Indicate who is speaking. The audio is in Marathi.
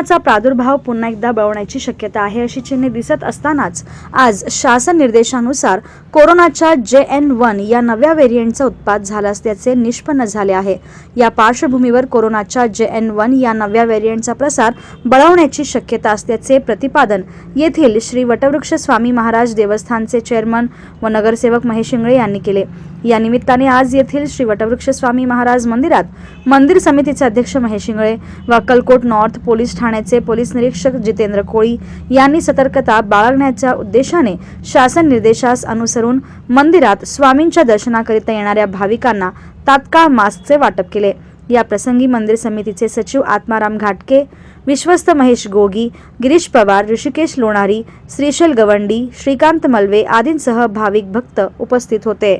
Speaker 1: कोरोनाचा प्रादुर्भाव पुन्हा एकदा बळवण्याची शक्यता आहे अशी चिन्हे दिसत असतानाच आज शासन निर्देशानुसार कोरोनाच्या JN.1 या नव्या व्हेरिएंटचा उत्पात झाला असल्याचे निष्पन्न झाले आहे। या पार्श्वभूमीवर कोरोनाच्या JN.1 या नव्या व्हेरिएंटचा प्रसार बळवण्याची शक्यता असल्याचे प्रतिपादन येथील श्री वटवृक्ष स्वामी महाराज देवस्थानचे चेअरमन व नगरसेवक महेश इंगळे यांनी केले। या निमित्ताने आज येथील श्री वटवृक्ष स्वामी महाराज मंदिरात मंदिर समितीचे अध्यक्ष महेश इंगळे व अक्कलकोट नॉर्थ पोलीस ठाण्याचे पोलीस निरीक्षक जितेंद्र कोळी यांनी सतर्कता बाळगण्याच्या उद्देशाने शासन निर्देशास अनुसरून मंदिरात स्वामींच्या दर्शनाकरिता येणाऱ्या भाविकांना तात्काळ मास्कचे वाटप केले। या प्रसंगी मंदिर समितीचे सचिव आत्माराम घाटके, विश्वस्त महेश गोगी, गिरीश पवार, ऋषिकेश लोणारी, श्रीशैल गवंडी, श्रीकांत मलवे आदींसह भाविक भक्त उपस्थित होते।